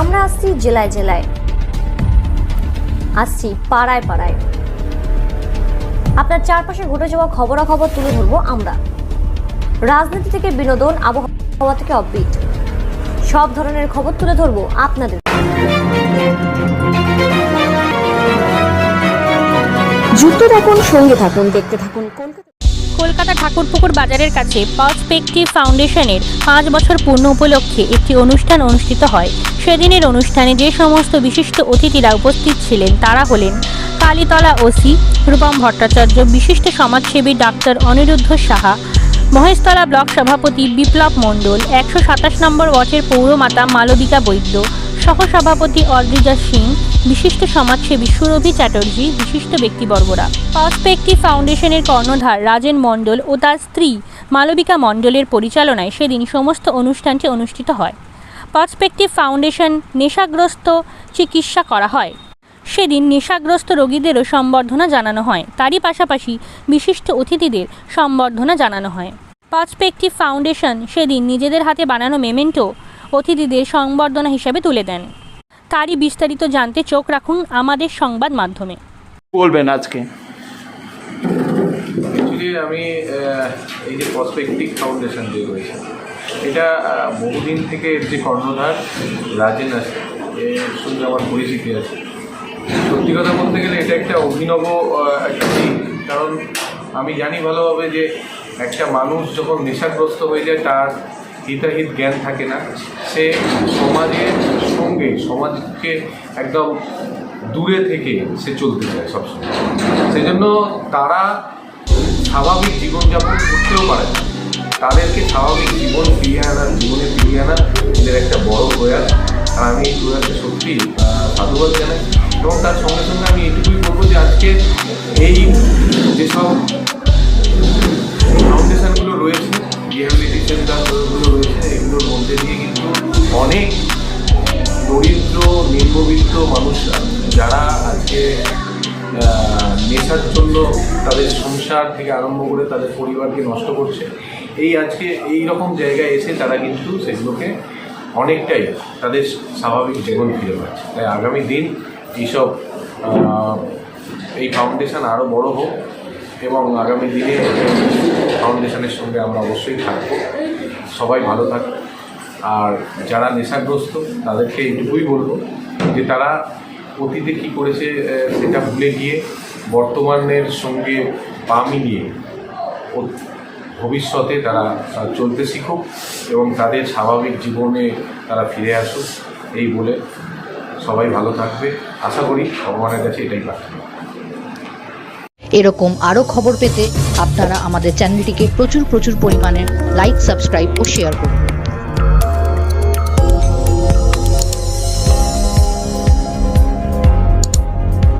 আমরা আসছি জেলায় জেলায়, আসছি পাড়ায় পাড়ায়। আপনার চারপাশে ঘটে যাওয়া খবরাখবর তুলে ধরবো আমরা। রাজনীতি থেকে বিনোদন, আবহাওয়া থেকে অফবিট, সব ধরনের খবর তুলে ধরবো আপনাদের। যুক্ত থাকুন, সঙ্গে থাকুন, দেখতে থাকুন কলকাতা ঠাকুরপুকুর বাজারের কাছে পার্সপেক্টিভ ফাউন্ডেশনের 5 বছর পূর্ণ উপলক্ষে একটি অনুষ্ঠান অনুষ্ঠিত হয়। সেদিনের অনুষ্ঠানে যে সমস্ত বিশিষ্ট অতিথিরা উপস্থিত ছিলেন তারা হলেন কালীতলা ওসি রূপম ভট্টাচার্য, বিশিষ্ট সমাজসেবী ডাক্তার অনিরুদ্ধ সাহা, মহেশতলা ব্লক সভাপতি বিপ্লব মণ্ডল, 127 নম্বর ওয়ার্ডের পৌরমাতা মালবিকা বৈদ্য, সহসভাপতি অদ্রিজা সিং, বিশিষ্ট সমাজসেবী সুরভি চ্যাটার্জি, বিশিষ্ট ব্যক্তিবর্গরা। পার্সপেক্টিভ ফাউন্ডেশনের কর্ণধার রাজেন মণ্ডল ও তার স্ত্রী মালবিকা মণ্ডলের পরিচালনায় সেদিন সমস্ত অনুষ্ঠানটি অনুষ্ঠিত হয়। পার্সপেক্টিভ ফাউন্ডেশন নেশাগ্রস্ত চিকিৎসা করা হয়। সেদিন নেশাগ্রস্ত রোগীদেরও সম্বর্ধনা জানানো হয়। তারই পাশাপাশি বিশিষ্ট অতিথিদের সম্বর্ধনা জানানো হয়। পার্সপেক্টিভ ফাউন্ডেশন সেদিন নিজেদের হাতে বানানো মেমেন্টো অতিথিদের সংবর্ধনা হিসাবে তুলে দেন। তারই বিস্তারিত জানতে চোখ রাখুন আমাদের সংবাদ মাধ্যমে। বলবেন আজকে অ্যাকচুয়ালি আমি এই যে পার্সপেক্টিভ ফাউন্ডেশন যে রয়েছে এটা বহুদিন থেকে এর যে কর্ণধার রাজেন আছে, এর সঙ্গে আমার পরিচিতি আছে। সত্যি কথা বলতে গেলে এটা একটা অভিনব একটা দিক, কারণ আমি জানি ভালোভাবে যে একটা মানুষ যখন নেশাগ্রস্ত হয়ে যায় তার হিতাহিত জ্ঞান থাকে না, সে সমাজের সঙ্গে সমাজকে একদম দূরে থেকে সে চলতে চায় সবসময়। সেই জন্য তারা স্বাভাবিক জীবনযাপন করতেও পারে না, তাদেরকে স্বাভাবিক জীবনে ফিরিয়ে আনা এদের একটা বড় প্রয়াস। আর আমি এই প্রয়াসে সত্যি সাধুবাদ জানাই। এবং তার সঙ্গে সঙ্গে আমি এটুকুই বলবো যে আজকে এই যেসব ফাউন্ডেশনগুলো রয়েছে, রিহ্যাবিলিটি সেন্টারগুলো রয়েছে, এগুলোর মধ্যে দিয়ে কিন্তু অনেক দরিদ্র নিম্নবিত্ত মানুষরা যারা আজকে নেশার জন্য তাদের সংসার থেকে আরম্ভ করে তাদের পরিবারকে নষ্ট করছে, আজকে এই রকম জায়গায় এসে তারা কিন্তু সেগুলোকে অনেকটাই তাদের স্বাভাবিক জীবন ফিরে পাচ্ছে। তাই আগামী দিন এই ফাউন্ডেশন আরও বড় হোক এবং আগামী দিনে ফাউন্ডেশনের সঙ্গে আমরা অবশ্যই থাকবো। সবাই ভালো থাকবে। আর যারা নেশাগ্রস্ত তাদেরকে এইটুকুই বলবো যে তারা অতীতে কী করেছে সেটা ভুলে গিয়ে বর্তমানের সঙ্গে পা মিলিয়ে ভবিষ্যতে তারা চলতে শিখুক এবং তাদের স্বাভাবিক জীবনে তারা ফিরে আসুক। এই বলে সবাই ভালো থাকবে, আশা করি ভগবানের কাছে এটাই প্রার্থনা। এরকম আরও খবর পেতে আপনারা আমাদের চ্যানেলটিকে প্রচুর পরিমাণে লাইক, সাবস্ক্রাইব ও শেয়ার করুন।